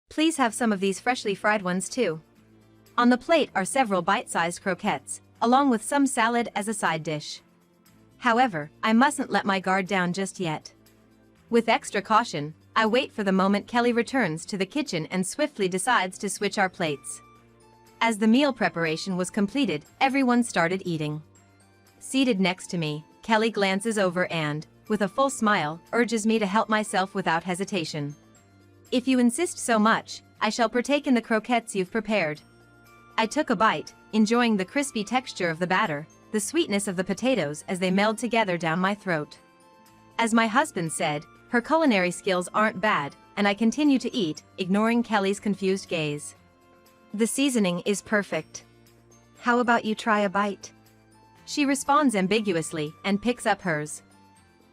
Please have some of these freshly fried ones too. On the plate are several bite-sized croquettes, along with some salad as a side dish. However, I mustn't let my guard down just yet. With extra caution, I wait for the moment Kelly returns to the kitchen and swiftly decides to switch our plates. As the meal preparation was completed, everyone started eating. Seated next to me, Kelly glances over and, with a full smile, urges me to help myself without hesitation. If you insist so much, I shall partake in the croquettes you've prepared. I took a bite, enjoying the crispy texture of the batter, the sweetness of the potatoes as they meld together down my throat. As my husband said, her culinary skills aren't bad, and I continue to eat, ignoring Kelly's confused gaze. The seasoning is perfect. How about you try a bite? She responds ambiguously and picks up hers.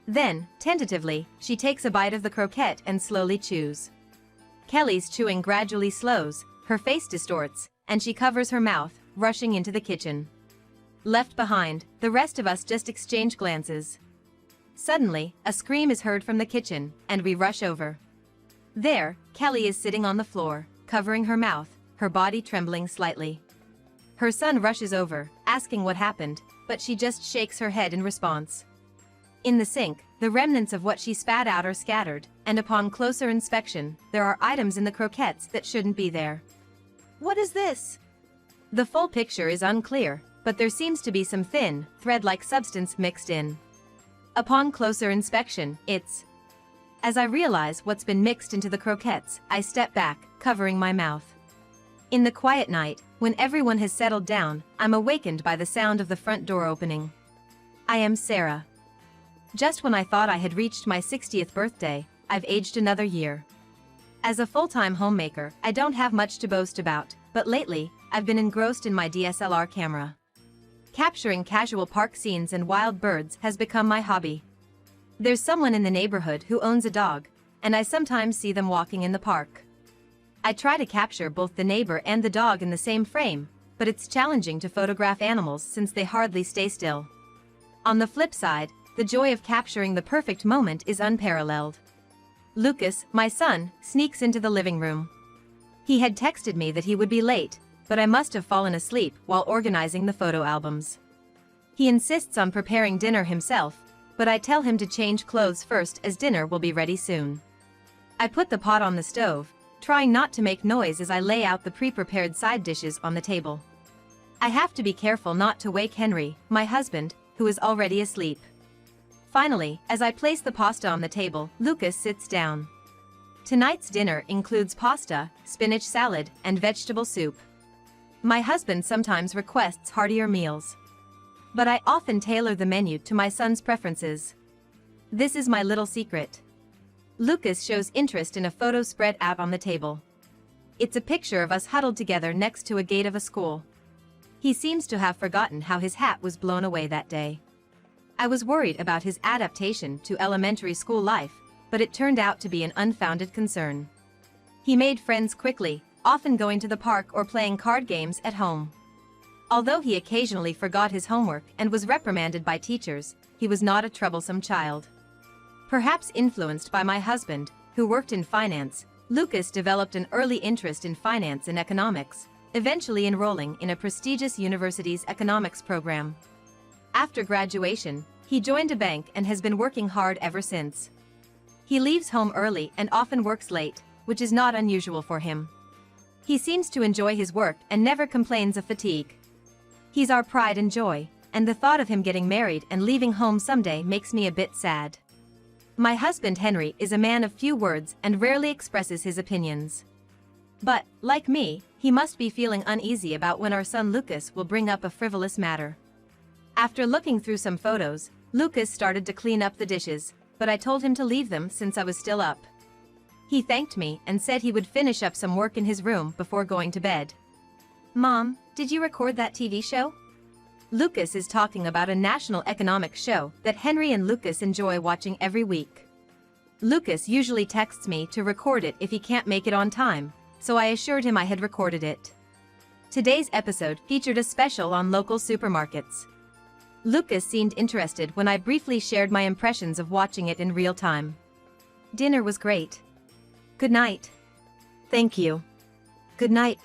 Then, tentatively, she takes a bite of the croquette and slowly chews. Kelly's chewing gradually slows, her face distorts, and she covers her mouth, rushing into the kitchen. Left behind, the rest of us just exchange glances. Suddenly, a scream is heard from the kitchen, and we rush over. There, Kelly is sitting on the floor, covering her mouth, her body trembling slightly. Her son rushes over, asking what happened, but she just shakes her head in response. In the sink, the remnants of what she spat out are scattered, and upon closer inspection, there are items in the croquettes that shouldn't be there. What is this? The full picture is unclear, but there seems to be some thin, thread-like substance mixed in. Upon closer inspection, it's... As I realize what's been mixed into the croquettes, I step back, covering my mouth. In the quiet night, when everyone has settled down, I'm awakened by the sound of the front door opening. I am Sarah. Just when I thought I had reached my 60th birthday, I've aged another year. As a full-time homemaker, I don't have much to boast about, but lately, I've been engrossed in my DSLR camera. Capturing casual park scenes and wild birds has become my hobby. There's someone in the neighborhood who owns a dog, and I sometimes see them walking in the park. I try to capture both the neighbor and the dog in the same frame, but it's challenging to photograph animals since they hardly stay still. On the flip side, the joy of capturing the perfect moment is unparalleled. Lucas, my son, sneaks into the living room. He had texted me that he would be late, but I must have fallen asleep while organizing the photo albums. He insists on preparing dinner himself, but I tell him to change clothes first as dinner will be ready soon. I put the pot on the stove, trying not to make noise as I lay out the pre-prepared side dishes on the table. I have to be careful not to wake Henry, my husband, who is already asleep. Finally, as I place the pasta on the table, Lucas sits down. Tonight's dinner includes pasta, spinach salad, and vegetable soup. My husband sometimes requests heartier meals. But I often tailor the menu to my son's preferences. This is my little secret. Lucas shows interest in a photo spread out on the table. It's a picture of us huddled together next to a gate of a school. He seems to have forgotten how his hat was blown away that day. I was worried about his adaptation to elementary school life, but it turned out to be an unfounded concern. He made friends quickly, often going to the park or playing card games at home. Although he occasionally forgot his homework and was reprimanded by teachers, he was not a troublesome child. Perhaps influenced by my husband, who worked in finance, Lucas developed an early interest in finance and economics, eventually enrolling in a prestigious university's economics program. After graduation, he joined a bank and has been working hard ever since. He leaves home early and often works late, which is not unusual for him. He seems to enjoy his work and never complains of fatigue. He's our pride and joy, and the thought of him getting married and leaving home someday makes me a bit sad. My husband Henry is a man of few words and rarely expresses his opinions. But, like me, he must be feeling uneasy about when our son Lucas will bring up a frivolous matter. After looking through some photos, Lucas started to clean up the dishes, but I told him to leave them since I was still up. He thanked me and said he would finish up some work in his room before going to bed. Mom, did you record that TV show? Lucas is talking about a national economic show that Henry and Lucas enjoy watching every week. Lucas usually texts me to record it if he can't make it on time, so I assured him I had recorded it. Today's episode featured a special on local supermarkets. Lucas seemed interested when I briefly shared my impressions of watching it in real time. Dinner was great. Good night. Thank you. Good night.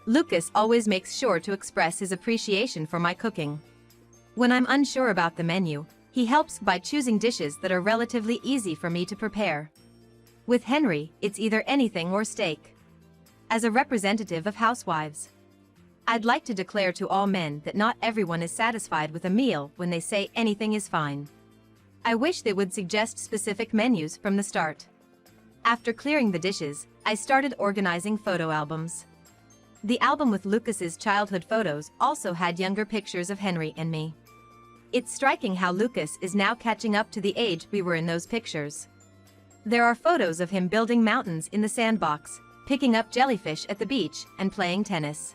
Lucas always makes sure to express his appreciation for my cooking. When I'm unsure about the menu, he helps by choosing dishes that are relatively easy for me to prepare. With Henry, it's either anything or steak. As a representative of housewives, I'd like to declare to all men that not everyone is satisfied with a meal when they say anything is fine. I wish they would suggest specific menus from the start. After clearing the dishes, I started organizing photo albums. The album with Lucas's childhood photos also had younger pictures of Henry and me. It's striking how Lucas is now catching up to the age we were in those pictures. There are photos of him building mountains in the sandbox, picking up jellyfish at the beach, and playing tennis.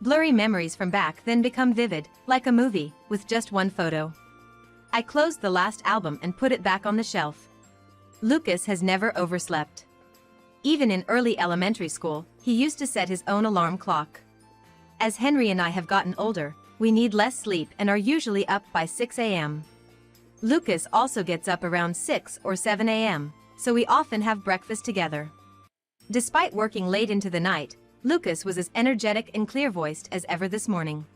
Blurry memories from back then become vivid, like a movie, with just one photo. I closed the last album and put it back on the shelf. Lucas has never overslept. Even in early elementary school, he used to set his own alarm clock. As Henry and I have gotten older, we need less sleep and are usually up by 6 a.m. Lucas also gets up around 6 or 7 a.m., so we often have breakfast together. Despite working late into the night, Lucas was as energetic and clear-voiced as ever this morning.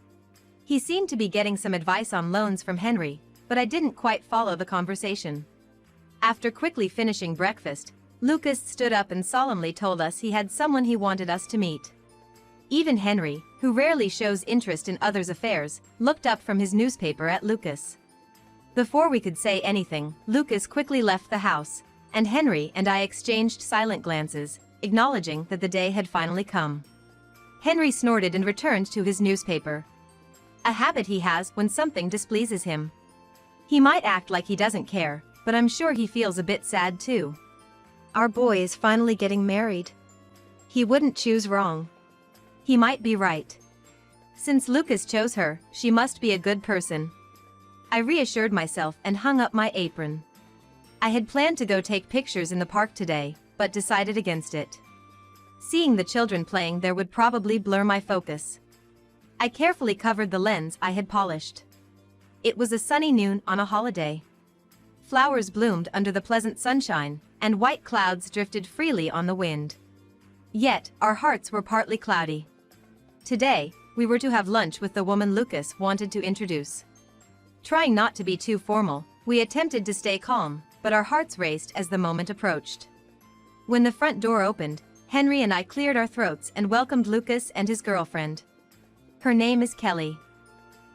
He seemed to be getting some advice on loans from Henry, but I didn't quite follow the conversation. After quickly finishing breakfast, Lucas stood up and solemnly told us he had someone he wanted us to meet. Even Henry, who rarely shows interest in others' affairs, looked up from his newspaper at Lucas. Before we could say anything, Lucas quickly left the house, and Henry and I exchanged silent glances, acknowledging that the day had finally come. Henry snorted and returned to his newspaper. A habit he has when something displeases him. He might act like he doesn't care, but I'm sure he feels a bit sad too. Our boy is finally getting married. He wouldn't choose wrong. He might be right. Since Lucas chose her, she must be a good person. I reassured myself and hung up my apron. I had planned to go take pictures in the park today, but decided against it. Seeing the children playing there would probably blur my focus. I carefully covered the lens I had polished. It was a sunny noon on a holiday. Flowers bloomed under the pleasant sunshine, and white clouds drifted freely on the wind. Yet, our hearts were partly cloudy. Today, we were to have lunch with the woman Lucas wanted to introduce. Trying not to be too formal, we attempted to stay calm, but our hearts raced as the moment approached. When the front door opened, Henry and I cleared our throats and welcomed Lucas and his girlfriend. Her name is Kelly.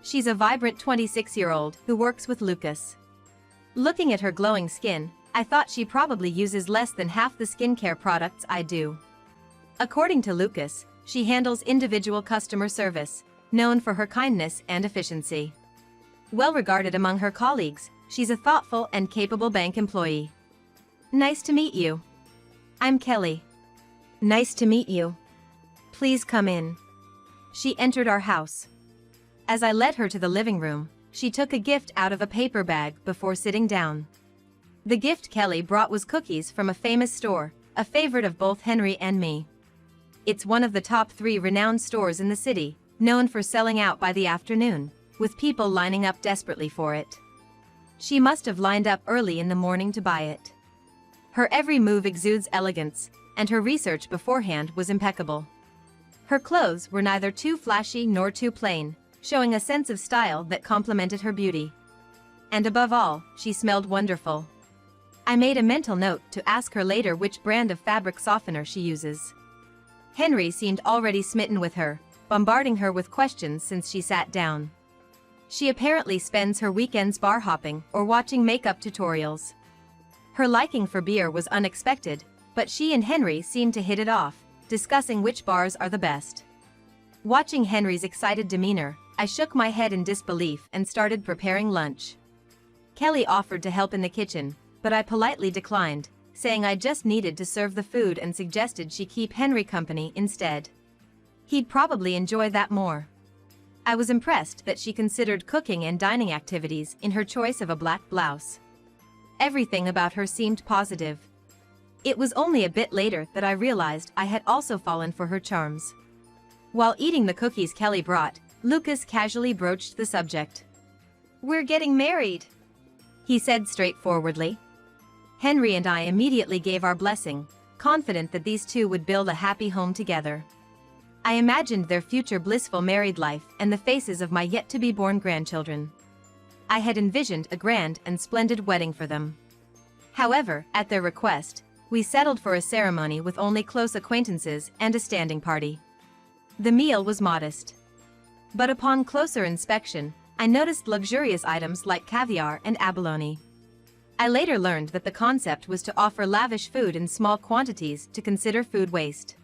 She's a vibrant 26-year-old who works with Lucas. Looking at her glowing skin, I thought she probably uses less than half the skincare products I do. According to Lucas, she handles individual customer service, known for her kindness and efficiency. Well regarded among her colleagues, she's a thoughtful and capable bank employee. Nice to meet you. I'm Kelly. Nice to meet you. Please come in. She entered our house. As I led her to the living room, she took a gift out of a paper bag before sitting down. The gift Kelly brought was cookies from a famous store, a favorite of both Henry and me. It's one of the top 3 renowned stores in the city, known for selling out by the afternoon, with people lining up desperately for it. She must have lined up early in the morning to buy it. Her every move exudes elegance, and her research beforehand was impeccable. Her clothes were neither too flashy nor too plain, showing a sense of style that complemented her beauty. And above all, she smelled wonderful. I made a mental note to ask her later which brand of fabric softener she uses. Henry seemed already smitten with her, bombarding her with questions since she sat down. She apparently spends her weekends bar hopping or watching makeup tutorials. Her liking for beer was unexpected, but she and Henry seemed to hit it off, discussing which bars are the best. Watching Henry's excited demeanor, I shook my head in disbelief and started preparing lunch. Kelly offered to help in the kitchen, but I politely declined, saying I just needed to serve the food and suggested she keep Henry company instead. He'd probably enjoy that more. I was impressed that she considered cooking and dining activities in her choice of a black blouse. Everything about her seemed positive. It was only a bit later that I realized I had also fallen for her charms. While eating the cookies Kelly brought, Lucas casually broached the subject. "We're getting married," he said straightforwardly. Henry and I immediately gave our blessing, confident that these two would build a happy home together. I imagined their future blissful married life and the faces of my yet-to-be-born grandchildren. I had envisioned a grand and splendid wedding for them. However, at their request, we settled for a ceremony with only close acquaintances and a standing party. The meal was modest. But upon closer inspection, I noticed luxurious items like caviar and abalone. I later learned that the concept was to offer lavish food in small quantities to consider food waste.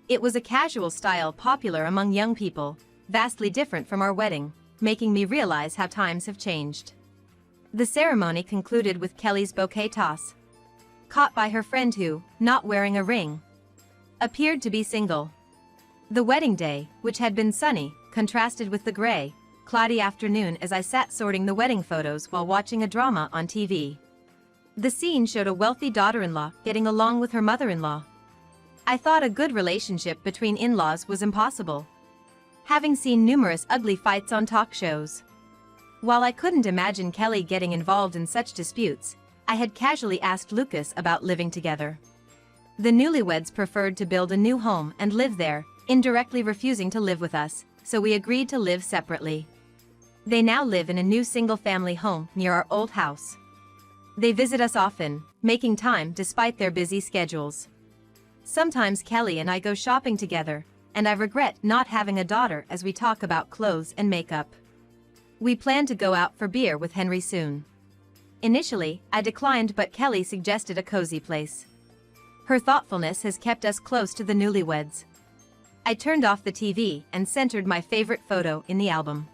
It was a casual style popular among young people, vastly different from our wedding, making me realize how times have changed. The ceremony concluded with Kelly's bouquet toss. Caught by her friend who, not wearing a ring, appeared to be single. The wedding day, which had been sunny, contrasted with the gray, cloudy afternoon as I sat sorting the wedding photos while watching a drama on TV. The scene showed a wealthy daughter-in-law getting along with her mother-in-law. I thought a good relationship between in-laws was impossible, having seen numerous ugly fights on talk shows. While I couldn't imagine Kelly getting involved in such disputes, I had casually asked Lucas about living together. The newlyweds preferred to build a new home and live there, indirectly refusing to live with us, so we agreed to live separately. They now live in a new single-family home near our old house. They visit us often, making time despite their busy schedules. Sometimes Kelly and I go shopping together, and I regret not having a daughter as we talk about clothes and makeup. We plan to go out for beer with Henry soon. Initially, I declined, but Kelly suggested a cozy place. Her thoughtfulness has kept us close to the newlyweds. I turned off the TV and centered my favorite photo in the album.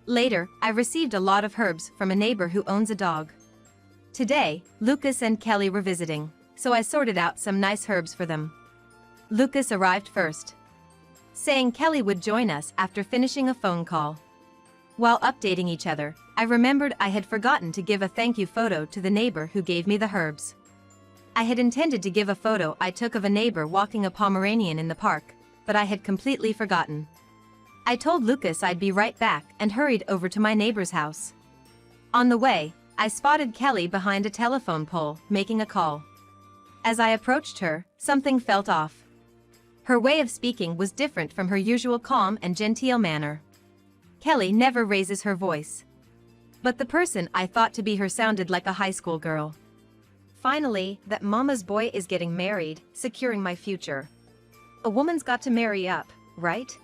Later, I received a lot of herbs from a neighbor who owns a dog. Today, Lucas and Kelly were visiting, so I sorted out some nice herbs for them. Lucas arrived first, saying Kelly would join us after finishing a phone call. While updating each other, I remembered I had forgotten to give a thank you photo to the neighbor who gave me the herbs. I had intended to give a photo I took of a neighbor walking a Pomeranian in the park, but I had completely forgotten. I told Lucas I'd be right back and hurried over to my neighbor's house. On the way, I spotted Kelly behind a telephone pole, making a call. As I approached her, something felt off. Her way of speaking was different from her usual calm and genteel manner. Kelly never raises her voice. But the person I thought to be her sounded like a high school girl. Finally, that mama's boy is getting married, securing my future. A woman's got to marry up, right?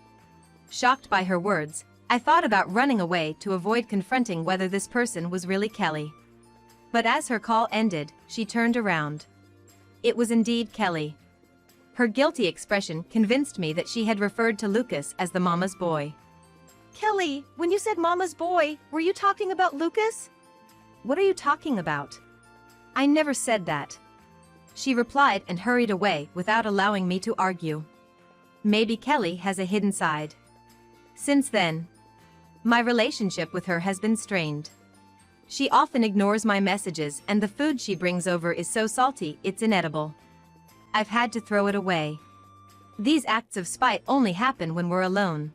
Shocked by her words, I thought about running away to avoid confronting whether this person was really Kelly. But as her call ended, she turned around. It was indeed Kelly. Her guilty expression convinced me that she had referred to Lucas as the mama's boy. Kelly, when you said mama's boy, were you talking about Lucas? What are you talking about? I never said that. She replied and hurried away without allowing me to argue. Maybe Kelly has a hidden side. Since then, my relationship with her has been strained. She often ignores my messages, and the food she brings over is so salty it's inedible. I've had to throw it away. These acts of spite only happen when we're alone.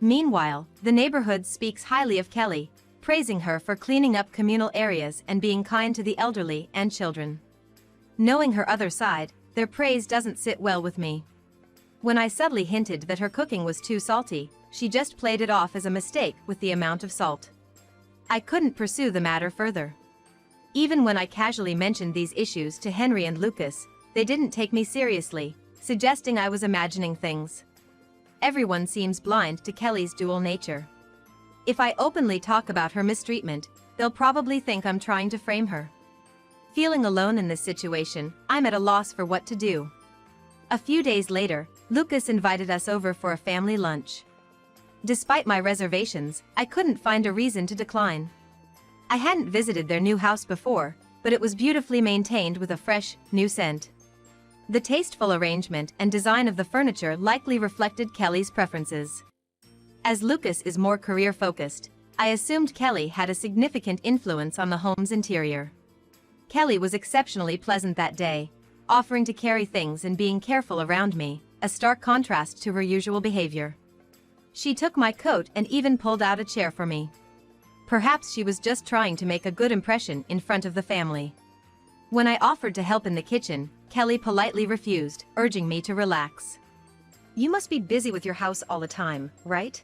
Meanwhile, the neighborhood speaks highly of Kelly, praising her for cleaning up communal areas and being kind to the elderly and children. Knowing her other side, their praise doesn't sit well with me. When I subtly hinted that her cooking was too salty, she just played it off as a mistake with the amount of salt. I couldn't pursue the matter further. Even when I casually mentioned these issues to Henry and Lucas, they didn't take me seriously, suggesting I was imagining things. Everyone seems blind to Kelly's dual nature. If I openly talk about her mistreatment, they'll probably think I'm trying to frame her. Feeling alone in this situation, I'm at a loss for what to do. A few days later, Lucas invited us over for a family lunch. Despite my reservations, I couldn't find a reason to decline. I hadn't visited their new house before, but it was beautifully maintained with a fresh, new scent. The tasteful arrangement and design of the furniture likely reflected Kelly's preferences. As Lucas is more career-focused, I assumed Kelly had a significant influence on the home's interior. Kelly was exceptionally pleasant that day, offering to carry things and being careful around me, a stark contrast to her usual behavior. She took my coat and even pulled out a chair for me. Perhaps she was just trying to make a good impression in front of the family. When I offered to help in the kitchen, Kelly politely refused, urging me to relax. You must be busy with your house all the time, right?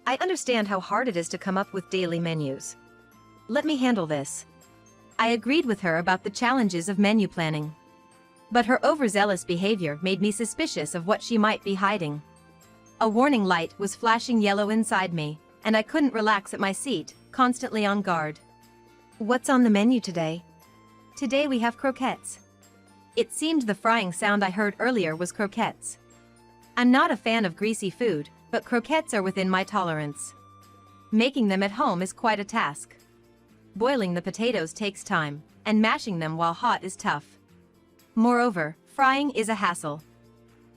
I understand how hard it is to come up with daily menus. Let me handle this. I agreed with her about the challenges of menu planning. But her overzealous behavior made me suspicious of what she might be hiding. A warning light was flashing yellow inside me, and I couldn't relax at my seat, constantly on guard. What's on the menu today? Today we have croquettes. It seemed the frying sound I heard earlier was croquettes. I'm not a fan of greasy food, but croquettes are within my tolerance. Making them at home is quite a task. Boiling the potatoes takes time, and mashing them while hot is tough. Moreover, frying is a hassle.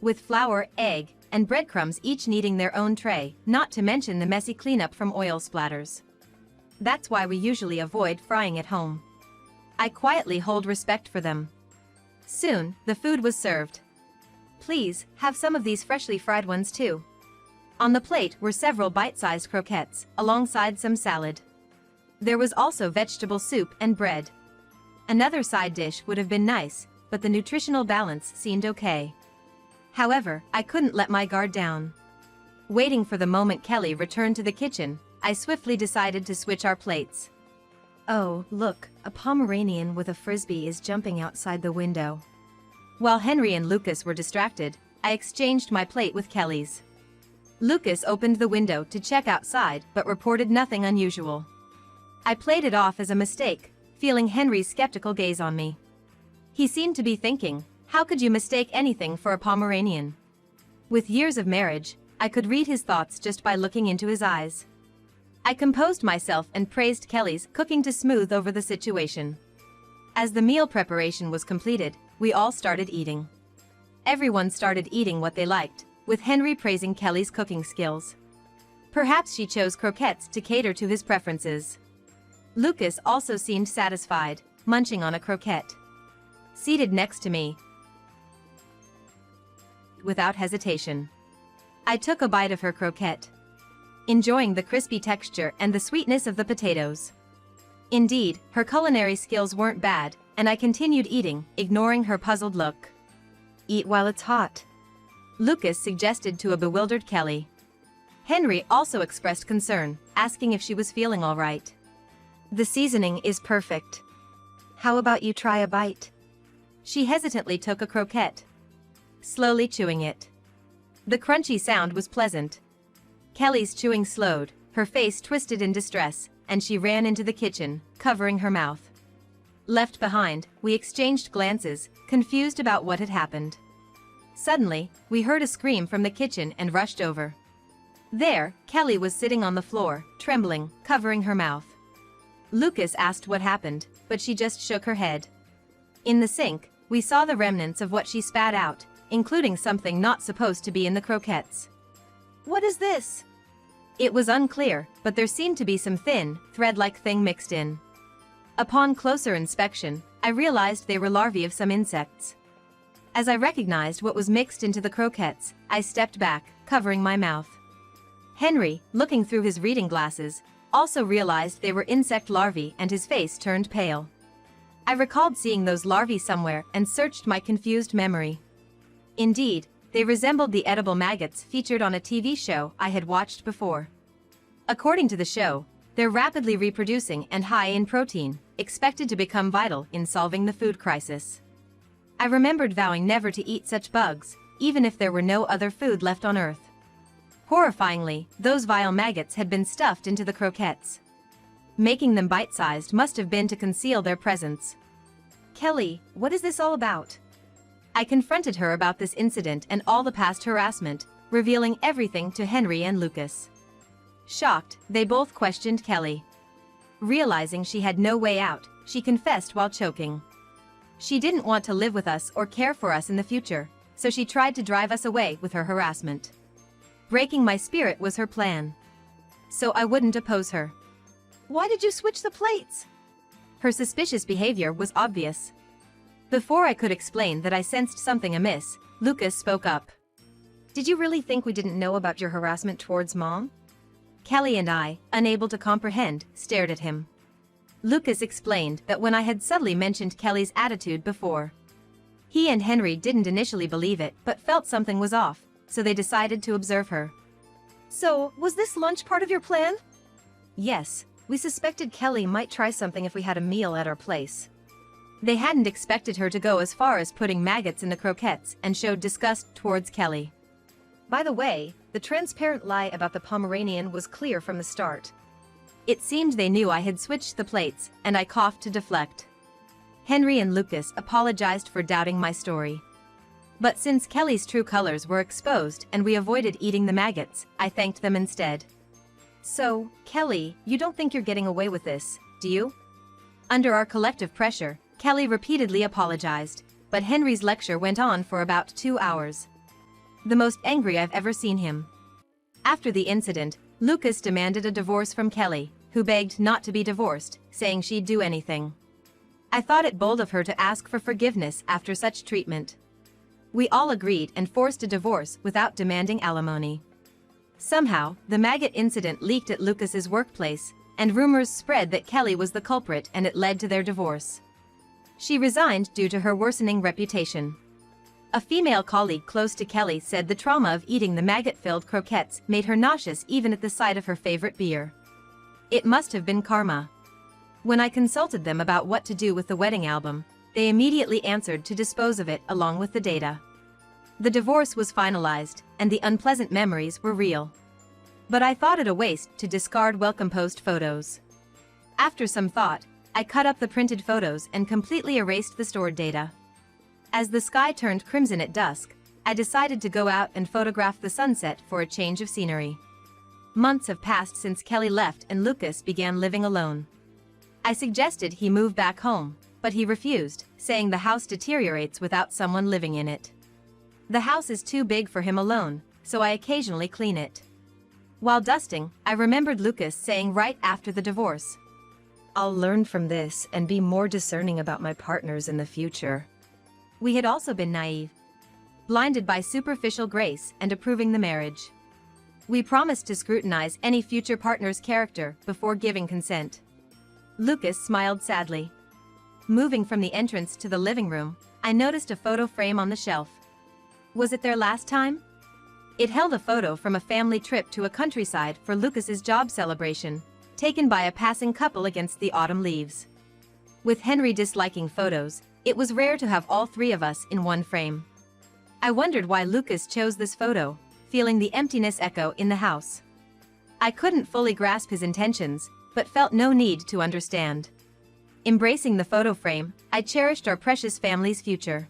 With flour, egg, and breadcrumbs each needing their own tray, not to mention the messy cleanup from oil splatters. That's why we usually avoid frying at home. I quietly hold respect for them. Soon, the food was served. Please, have some of these freshly fried ones too. On the plate were several bite-sized croquettes, alongside some salad. There was also vegetable soup and bread. Another side dish would have been nice, but the nutritional balance seemed okay. However, I couldn't let my guard down. Waiting for the moment Kelly returned to the kitchen, I swiftly decided to switch our plates. Oh, look, a Pomeranian with a frisbee is jumping outside the window. While Henry and Lucas were distracted, I exchanged my plate with Kelly's. Lucas opened the window to check outside but reported nothing unusual. I played it off as a mistake, feeling Henry's skeptical gaze on me. He seemed to be thinking, how could you mistake anything for a Pomeranian? With years of marriage, I could read his thoughts just by looking into his eyes. I composed myself and praised Kelly's cooking to smooth over the situation. As the meal preparation was completed, we all started eating. Everyone started eating what they liked, with Henry praising Kelly's cooking skills. Perhaps she chose croquettes to cater to his preferences. Lucas also seemed satisfied, munching on a croquette. Seated next to me, without hesitation, I took a bite of her croquette, enjoying the crispy texture and the sweetness of the potatoes. Indeed, her culinary skills weren't bad, and I continued eating, ignoring her puzzled look. Eat while it's hot, Lucas suggested to a bewildered Kelly. Henry also expressed concern, asking if she was feeling all right. The seasoning is perfect. How about you try a bite? She hesitantly took a croquette, slowly chewing it. The crunchy sound was pleasant. Kelly's chewing slowed, her face twisted in distress, and she ran into the kitchen, covering her mouth. Left behind, we exchanged glances, confused about what had happened. Suddenly, we heard a scream from the kitchen and rushed over. There, Kelly was sitting on the floor, trembling, covering her mouth. Lucas asked what happened, but she just shook her head. In the sink, we saw the remnants of what she spat out, including something not supposed to be in the croquettes. What is this? It was unclear, but there seemed to be some thin, thread-like thing mixed in. Upon closer inspection, I realized they were larvae of some insects. As I recognized what was mixed into the croquettes, I stepped back, covering my mouth. Henry, looking through his reading glasses, also realized they were insect larvae and his face turned pale. I recalled seeing those larvae somewhere and searched my confused memory. Indeed, they resembled the edible maggots featured on a TV show I had watched before. According to the show, they're rapidly reproducing and high in protein, expected to become vital in solving the food crisis. I remembered vowing never to eat such bugs, even if there were no other food left on Earth. Horrifyingly, those vile maggots had been stuffed into the croquettes. Making them bite-sized must have been to conceal their presence. Kelly, what is this all about? I confronted her about this incident and all the past harassment, revealing everything to Henry and Lucas. Shocked, they both questioned Kelly. Realizing she had no way out, she confessed while choking. She didn't want to live with us or care for us in the future, so she tried to drive us away with her harassment. Breaking my spirit was her plan. So I wouldn't oppose her. Why did you switch the plates? Her suspicious behavior was obvious. Before I could explain that I sensed something amiss, Lucas spoke up. Did you really think we didn't know about your harassment towards Mom? Kelly and I, unable to comprehend, stared at him. Lucas explained that when I had subtly mentioned Kelly's attitude before, He and Henry didn't initially believe it but felt something was off, so they decided to observe her. So, was this lunch part of your plan? Yes, We suspected Kelly might try something if we had a meal at our place. they hadn't expected her to go as far as putting maggots in the croquettes and showed disgust towards Kelly. By the way, the transparent lie about the Pomeranian was clear from the start. It seemed they knew I had switched the plates, and I coughed to deflect. Henry and Lucas apologized for doubting my story. But since Kelly's true colors were exposed and we avoided eating the maggots, I thanked them instead. So, Kelly, you don't think you're getting away with this, do you? Under our collective pressure, Kelly repeatedly apologized, but Henry's lecture went on for about 2 hours. The most angry I've ever seen him. After the incident, Lucas demanded a divorce from Kelly, who begged not to be divorced, saying she'd do anything. I thought it bold of her to ask for forgiveness after such treatment. We all agreed and forced a divorce without demanding alimony. Somehow, the maggot incident leaked at Lucas's workplace, and rumors spread that Kelly was the culprit and it led to their divorce. She resigned due to her worsening reputation. A female colleague close to Kelly said the trauma of eating the maggot-filled croquettes made her nauseous even at the sight of her favorite beer. It must have been karma. When I consulted them about what to do with the wedding album, they immediately answered to dispose of it along with the data. The divorce was finalized, and the unpleasant memories were real. But I thought it a waste to discard well-composed photos. After some thought, I cut up the printed photos and completely erased the stored data. As the sky turned crimson at dusk, I decided to go out and photograph the sunset for a change of scenery. Months have passed since Kelly left and Lucas began living alone. I suggested he move back home, but he refused, saying the house deteriorates without someone living in it. The house is too big for him alone, so I occasionally clean it. While dusting, I remembered Lucas saying right after the divorce, I'll learn from this and be more discerning about my partners in the future. We had also been naive, blinded by superficial grace and approving the marriage. We promised to scrutinize any future partner's character before giving consent. Lucas smiled sadly. Moving from the entrance to the living room, I noticed a photo frame on the shelf. Was it their last time? It held a photo from a family trip to a countryside for Lucas's job celebration, taken by a passing couple against the autumn leaves. With Henry disliking photos, it was rare to have all three of us in one frame. I wondered why Lucas chose this photo, feeling the emptiness echo in the house. I couldn't fully grasp his intentions, but felt no need to understand. Embracing the photo frame, I cherished our precious family's future.